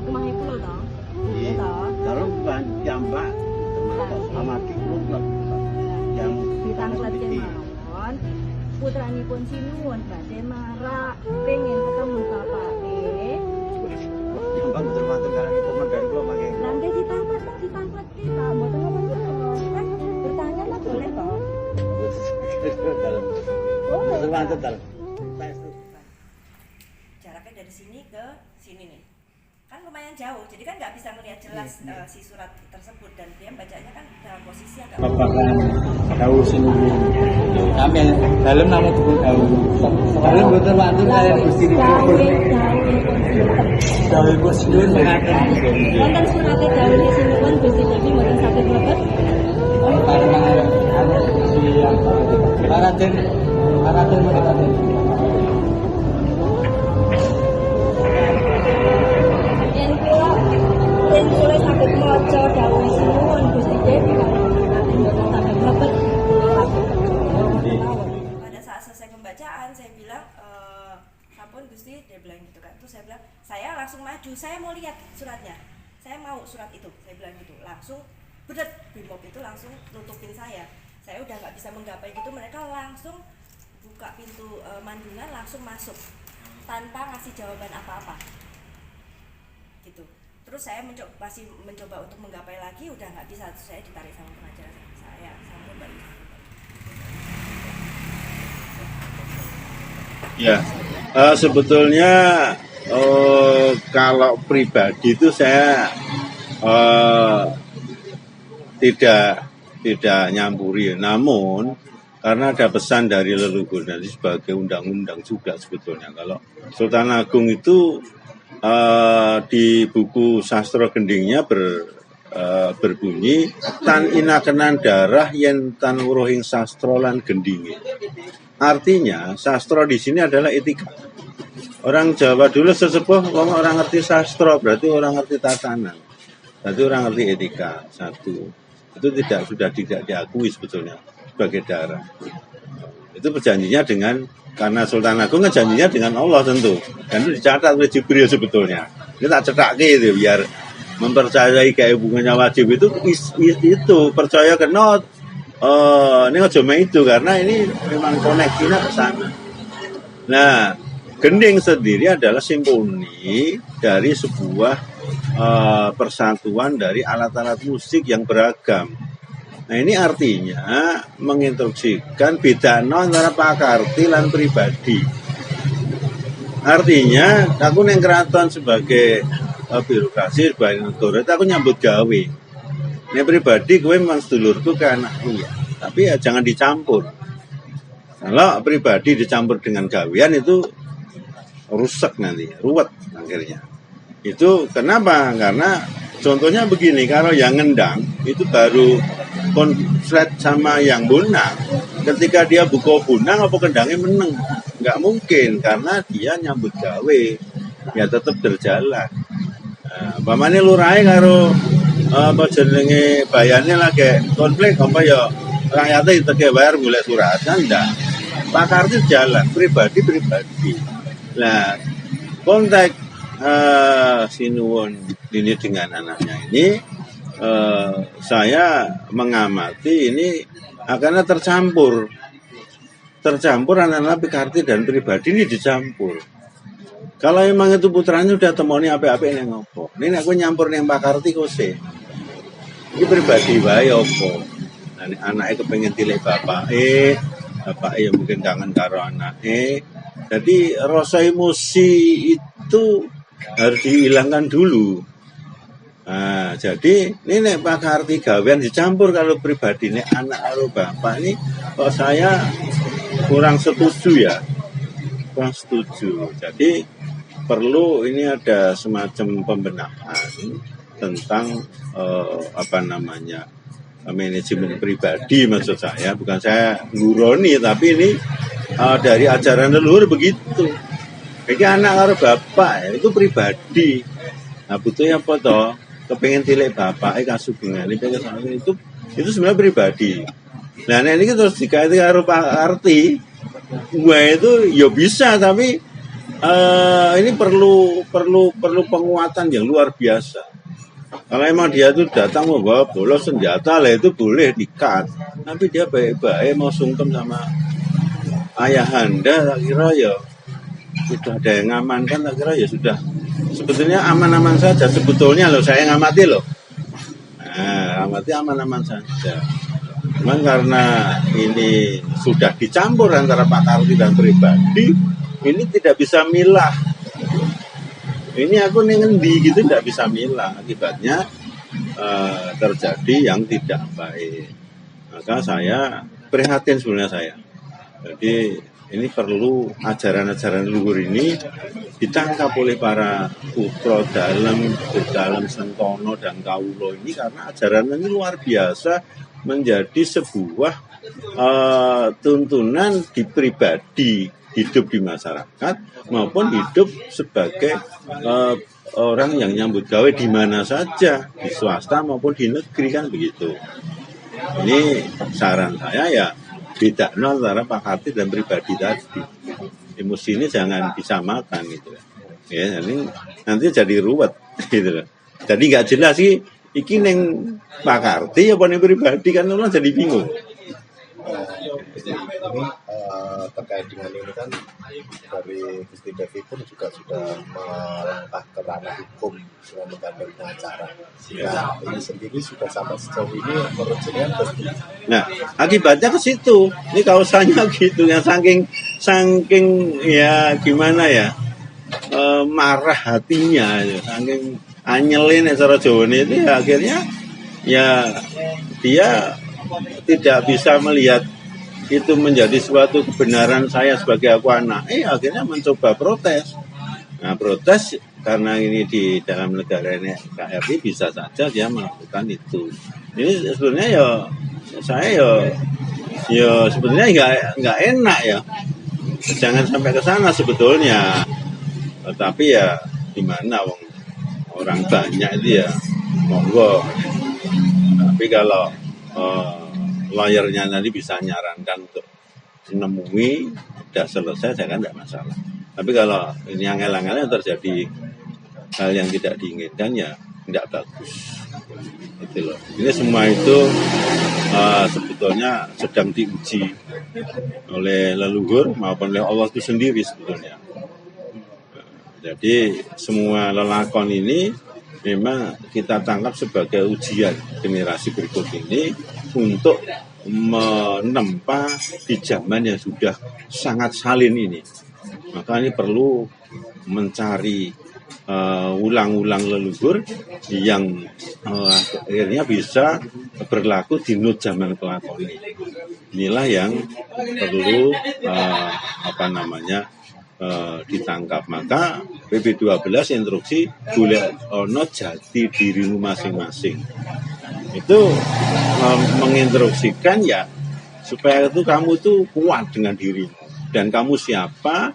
omahe kula to. Iya. Kalau bukan jambak sama dikluk yang ditangkletke mawon. Putranipun sinuwun badhe marak pengen ketemu bapake. jambak betul-betul karena itu dari gua pakai. Nanti ditangklet kita, mboten apa-apa. Kan bertanya mah boleh kok. Betul-betul. Jaraknya dari sini ke sini nih kan lumayan jauh, jadi kan nggak bisa melihat jelas si surat tersebut, dan dia bacanya kan dalam posisi agak Bapakan tahu sini kami dalam nama tukul tahu dalam betul betul saya mesti dikubur tahu bos dulu mengatakan Wonten surate dawuhe sinuwun Gusti Dewi mboten saged mlebet. karena ada si yang paraden mengatakan Yen kula saged maca dawuhe sinuwun Gusti Dewi mboten saged mlebet. pada saat selesai pembacaan saya bilang sampun Gusti, dia bilang gitu kan. Terus saya bilang saya langsung maju, saya mau lihat suratnya, saya mau surat itu, saya bilang gitu. Langsung bedet Brimob itu langsung nutupin saya udah nggak bisa menggapai gitu. Mereka langsung buka pintu mandungan, langsung masuk tanpa ngasih jawaban apa-apa gitu. Terus saya masih mencoba untuk menggapai lagi, udah nggak bisa. Terus saya ditarik sama pengacara saya sampai balik. Ya, sebetulnya kalau pribadi itu saya tidak nyampuri. Namun karena ada pesan dari leluhur, nanti sebagai undang-undang juga sebetulnya. Kalau Sultan Agung itu di buku Sastra Gendingnya berbunyi tan inakenan darah yen tan uruhing sastra lan gendinge. Artinya sastra di sini adalah etika. Orang Jawa dulu sesepuh orang ngerti sastra berarti orang ngerti tatanan. Berarti orang ngerti etika. Satu. Itu sudah tidak diakui sebetulnya sebagai darah. Itu perjanjinya karena Sultan Agung janjinya dengan Allah tentu. Dan itu dicatat oleh Jibril sebetulnya. Ini tak cetak gitu biar mempercayai kayak hubungannya wajib itu percaya ke not. Ini cuma itu karena ini memang koneksinya ke sana. Nah, gending sendiri adalah simfoni dari sebuah persatuan dari alat-alat musik yang beragam. Nah, ini artinya menginstruksikan beda antara pakarti lan pribadi. Artinya aku neng keraton sebagai birokrasi sebagai negara, aku nyambut gawe. Ini pribadi gue memang sedulurku ke anakku ya. Tapi ya jangan dicampur. Kalau pribadi dicampur dengan gawean itu rusak nanti, ruwet akhirnya. Itu kenapa? Karena contohnya begini, kalau yang ngendang itu baru konslet sama yang bunang. Ketika dia buka bunang apa kendangnya meneng? Nggak mungkin karena dia nyambut gawe. Ya tetap berjalan. Pamane lurahe karo apa jenenge bayane lagi konflik apa ya rakyatnya diteke bayar golek surat kan enggak. Pakarti jalan pribadi. Nah, konteks sinuwun ini dengan anaknya ini saya mengamati ini akan tercampur anak-anak Pikarti dan pribadi ini dicampur. Kalau memang itu putranya udah temoni apa-apa yang ngopo. Ini aku nyampur yang Pakarti kose. Ini pribadi wae opo. Nah, anaknya kepengen tilek bapak ya mungkin kangen karo anak Jadi rasa emosi itu harus dihilangkan dulu. Nah, jadi ini nek Pakarti gawean dicampur kalau pribadi nek anak karo bapak ini kok saya kurang setuju ya. Kurang setuju. Jadi perlu ini ada semacam pembenahan tentang manajemen pribadi maksud saya, bukan saya nguroni tapi ini dari ajaran leluhur begitu. Jadi anak karo bapak ya, itu pribadi. Nah butuhnya apa toh? Kepengen tilek bapak kasubungan itu sebenarnya pribadi. Nah ini terus dikaitkan karo Pakarti. Gue itu ya bisa tapi ini perlu penguatan yang luar biasa. Kalau emang dia tuh datang membawa bolos senjata lah itu boleh di-cut. Tapi dia baik-baik mau sungkem sama ayahanda, tak kira ya sudah ada yang ngamankan, tak kira ya sudah. Sebetulnya aman-aman saja sebetulnya loh, saya ngamati loh. Nah, ngamati aman-aman saja. Cuman karena ini sudah dicampur antara Pak Karti dan pribadi, ini tidak bisa milah. Ini aku ngendi gitu tidak bisa milah, akibatnya terjadi yang tidak baik. Maka saya prihatin sebenarnya saya. Jadi ini perlu ajaran-ajaran luhur ini ditangkap oleh para putra dalam sentono dan kaulo ini, karena ajaran ini luar biasa menjadi sebuah tuntunan di pribadi, hidup di masyarakat maupun hidup sebagai orang yang nyambut gawe di mana saja, di swasta maupun di negeri, kan begitu. Ini saran saya ya, beda antara Pak Karti dan pribadi tadi. Emosi ini jangan disamakan gitu. Ya, ini nanti jadi ruwet gitu loh. Jadi nggak jelas sih iki neng Pak Karti apa neng pribadi, kan orang jadi bingung. Ini terkait dengan ini kan dari Gusti Devi pun juga sudah melangkah ke ranah hukum dengan mengambil pengacara. Nah, ini sendiri sudah sampai sejauh ini menurut jenengan betul. Nah, akibatnya ke situ. Ini kausanya gitu, yang saking ya gimana ya, marah hatinya, ya, saking anyelin cara Jawa itu ya, akhirnya ya dia tidak bisa melihat itu menjadi suatu kebenaran saya sebagai aku anak. Akhirnya mencoba protes. Nah, protes karena ini di dalam negara ini KRI bisa saja dia melakukan itu. Ini sebenarnya ya saya ya sebetulnya nggak enak ya. Jangan sampai ke sana sebetulnya. Tetapi ya gimana orang banyak itu ya monggo. Tapi kalau lawyernya nanti bisa nyarankan untuk menemui, sudah selesai, saya kan tidak masalah. Tapi kalau ini angel-angelnya terjadi hal yang tidak diinginkan, ya tidak bagus. Itu loh. Ini semua itu sebetulnya sedang diuji oleh leluhur maupun oleh Allah itu sendiri sebetulnya. Jadi semua lelakon ini memang kita tangkap sebagai ujian generasi berikut ini untuk menempa di zaman yang sudah sangat salin ini. Maka ini perlu mencari ulang-ulang leluhur yang akhirnya bisa berlaku di nut zaman kelakon ini. Inilah yang perlu ditangkap. Maka PP12 instruksi boleh ono jati dirimu masing-masing. Itu menginstruksikan ya supaya itu kamu tuh kuat dengan dirimu dan kamu siapa,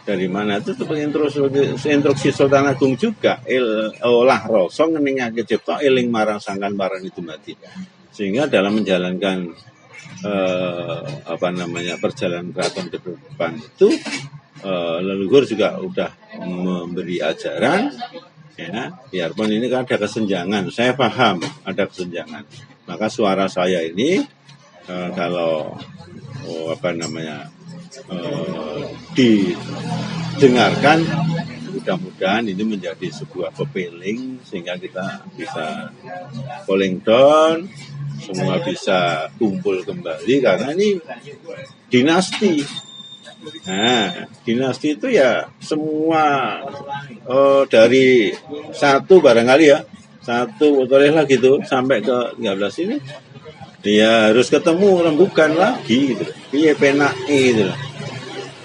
dari mana. Itu instruksi Sultan Agung juga olah rasa ngeningake cipta eling marang sangkan marang itu mati. Sehingga dalam menjalankan perjalanan keraton ke depan itu leluhur juga udah memberi ajaran. Ya, biarpun ini kan ada kesenjangan, saya paham ada kesenjangan. Maka suara saya ini kalau didengarkan, mudah-mudahan ini menjadi sebuah pepeling sehingga kita bisa cooling down, semua bisa kumpul kembali karena ini dinasti. Nah, dinasti itu ya semua dari satu barangkali ya, satu bolehlah gitu sampai ke 13 ini, dia harus ketemu rembukan lagi gitu. Iya penak gitu.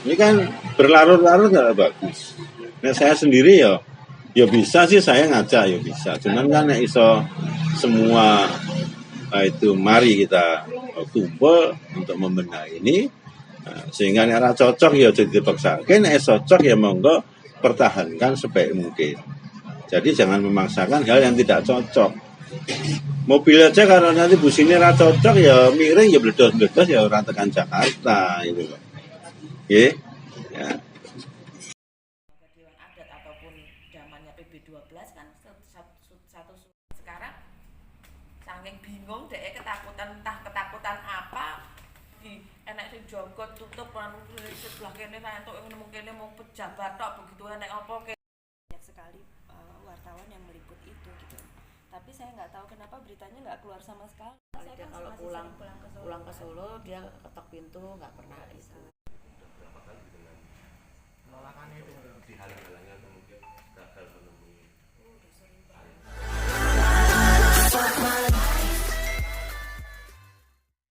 Ini kan berlarut-larut nggak bagus. Nah saya sendiri ya bisa sih saya ngajak ya bisa. Cuman kan iso semua itu mari kita kumpul untuk membenahi ini. Nah, sehingga nek cocok ya jadi dipaksakan, nek cocok ya monggo pertahankan sebaik mungkin. Jadi jangan memaksakan hal yang tidak cocok. Mobil aja kalau nanti businya ra cocok ya miring ya bledos-bledos ya orang tekan Jakarta gitu loh. Nggih. Ya. satu sekarang saking bingung deh ketakutan entah ketakutan apa di enek sing jogot tutup anu sebelah kene entuk ngene kene mau pejabat tok begitu enek apa banyak sekali wartawan yang meliput itu gitu. Tapi saya nggak tahu kenapa beritanya nggak keluar sama sekali. Saya dia kan kalau masih pulang sering pulang ke Solo dia ketok pintu nggak pernah itu. Penolakan itu